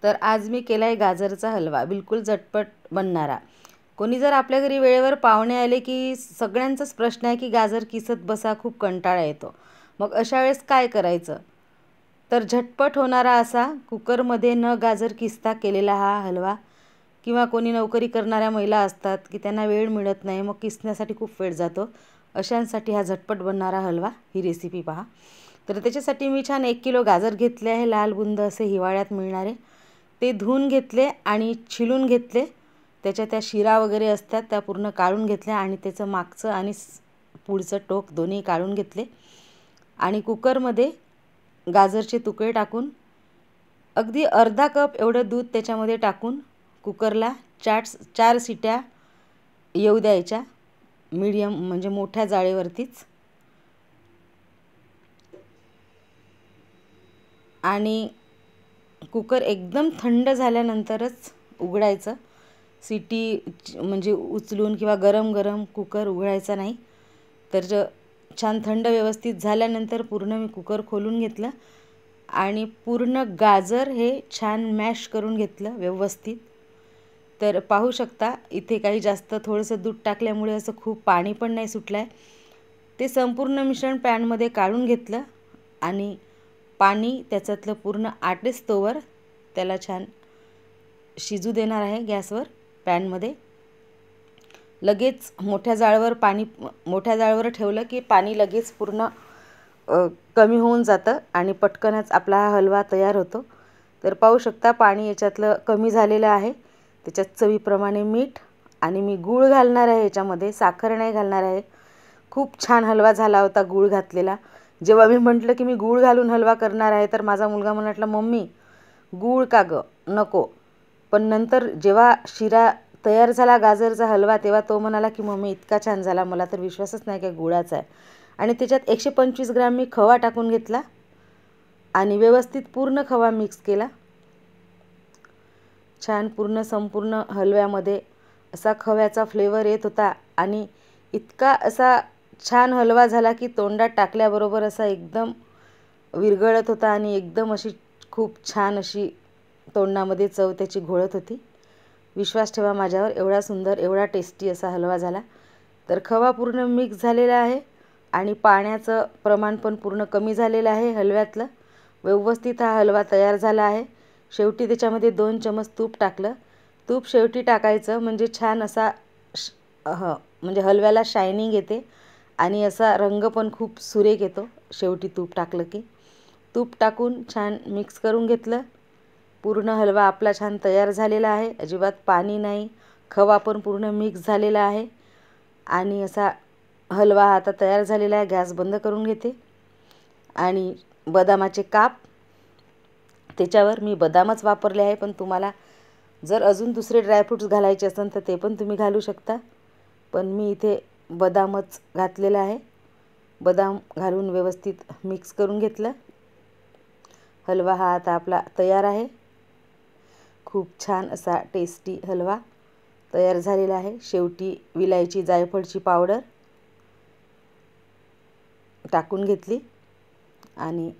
तर आज मी केला आहे गाजरचा हलवा, बिलकुल झटपट बनणारा। कोणी जर आपल्या घरी वेळेवर पाहुणे आले की सगळ्यांचाच प्रश्न आहे की गाजर किसत बसा, खूप कंटाळा येतो। मग अशा वेळेस काय करायचं? तर झटपट होणारा असा कुकरमध्ये न गाजर किसता केलेला हा हलवा, किंवा कोणी नोकरी करणाऱ्या महिला असतात की त्यांना वेळ मिळत नाही, मग किसण्यासाठी खूप वेळ जातो, अशांसाठी हा झटपट बनणारा हलवा, ही रेसिपी पहा। तर त्याच्यासाठी मी छान 1 किलो गाजर घेतले आहे, लाल बुंद असे हिवाळ्यात मिळणारे। ते धुवून घेतले आणि छिलून घेतले, त्याच्या त्या शिरा वगैरे असतात त्या पूर्ण काढून घेतल्या आणि त्याचं मागचं आणि पुढचं टोक दोन्ही काढून घेतले। आणि कुकरमध्ये गाजरचे तुकडे टाकून अगदी अर्धा कप एवढं दूध त्याच्यामध्ये टाकून कुकरला 4 शिट्या येऊ द्यायच्या, मीडियम म्हणजे मोठ्या जाळीवरतीच। आणि कुकर एकदम थंड झाल्यानंतरच उघडायचं, सिटी म्हणजे उचलून किंवा गरम गरम कुकर उघडायचा नाही। तर छान थंड व्यवस्थित झाल्यानंतर पूर्ण मी कुकर खोलून घेतलं आणि पूर्ण गाजर हे छान मॅश करून घेतलं व्यवस्थित। तर पाहू शकता इथे काही जास्त थोडंसं दूध टाकल्यामुळे असं खूप पाणी पण नाही सुटलं आहे। ते संपूर्ण मिश्रण पॅनमध्ये काढून घेतलं आणि पाणी त्याच्यातलं पूर्ण आटेस्तोवर त्याला छान शिजू देणार आहे गॅसवर पॅनमध्ये। लगेच मोठ्या जाळवर ठेवलं की पाणी लगेच पूर्ण कमी होऊन जातं आणि पटकनच आपला हा हलवा तयार होतो। तर पाहू शकता पाणी याच्यातलं कमी झालेलं आहे। त्याच्यात चवीप्रमाणे मीठ आणि मी गूळ घालणार आहे, याच्यामध्ये साखर नाही घालणार आहे। खूप छान हलवा झाला होता गूळ घातलेला। जेव्हा मी म्हटलं की मी गूळ घालून हलवा करणार आहे तर माझा मुलगा म्हटला, मम्मी गूळ का गं, नको। पण नंतर जेव्हा शिरा तयार झाला गाजरचा हलवा तेव्हा तो म्हणाला की मम्मी इतका छान झाला, मला तर विश्वासच नाही की गुळाचा आहे। आणि त्याच्यात 125 ग्रॅम मी खवा टाकून घेतला आणि व्यवस्थित पूर्ण खवा मिक्स केला। छान पूर्ण संपूर्ण हलव्यामध्ये असा खव्याचा फ्लेवर येत होता आणि इतका असा छान हलवा झाला की तोंडात टाकल्याबरोबर असा एकदम विरघळत होता आणि एकदम अशी खूप छान अशी तोंडामध्ये चव त्याची घोळत होती। विश्वास ठेवा माझ्यावर, एवढा सुंदर एवढा टेस्टी असा हलवा झाला। तर खवा पूर्ण मिक्स झालेला आहे आणि पाण्याचं प्रमाण पण पूर्ण कमी झालेलं आहे हलव्यातलं। व्यवस्थित हा हलवा तयार झाला आहे। शेवटी त्याच्यामध्ये 2 चमच तूप टाकलं। तूप शेवटी टाकायचं म्हणजे छान असा म्हणजे हलव्याला शायनिंग येते आणि असा रंग पण खूप सुरेख येतो शेवटी तूप टाकलं की। तूप टाकून छान मिक्स करून घेतलं। पूर्ण हलवा आपला छान तयार झालेला आहे, अजिबात पाणी नाही, खवा पण पूर्ण मिक्स झालेला आहे आणि असा हलवा आता तयार झालेला आहे। गॅस बंद करून घेते आणि बदामाचे काप, त्याच्यावर मी बदामच वापरले आहे, पण तुम्हाला जर अजून दुसरे ड्रायफ्रूट्स घालायचे असेल तर ते पण तुम्ही घालू शकता, पण मी इथे बदामच घातलेला आहे। बदाम घालून व्यवस्थित मिक्स करून घेतलं। हलवा हा आता आपला तयार आहे। खूप छान असा टेस्टी हलवा तयार झालेला आहे। शेवटी विलायची जायफळची पावडर टाकून घेतली आणि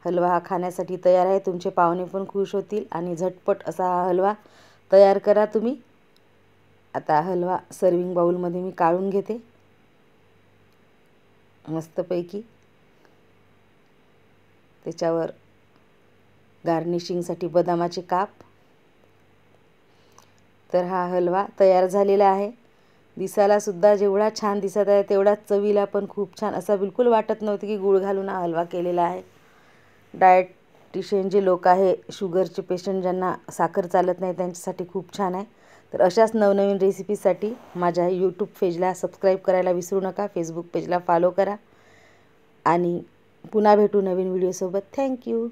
हलवा हा खाण्यासाठी तयार आहे। तुमचे पाहुणे पण खुश होतील आणि झटपट असा हा हलवा तयार करा तुम्ही। आता हलवा सर्विंग बाउलमध्ये मी काढून घेते मस्तपैकी। त्याच्यावर गार्निशिंगसाठी बदामाचे काप। तर हा हलवा तयार झालेला आहे। दिसायला सुद्धा जेवढा छान दिसत आहे तेवढाच चवीला पण खूप छान, असा बिलकुल वाटत नव्हतं की गूळ घालून हा हलवा केलेला आहे। डायटिशियन जे लोक आहे, शुगरचे पेशंट ज्यांना साखर चालत नाही त्यांच्यासाठी खूप छान आहे। तर अशाच नवनवीन रेसिपीसाठी माझ्या यूट्यूब पेजला सबस्क्राईब करायला विसरू नका, फेसबुक पेजला फॉलो करा आणि पुन्हा भेटू नवीन व्हिडिओसोबत। थँक्यू।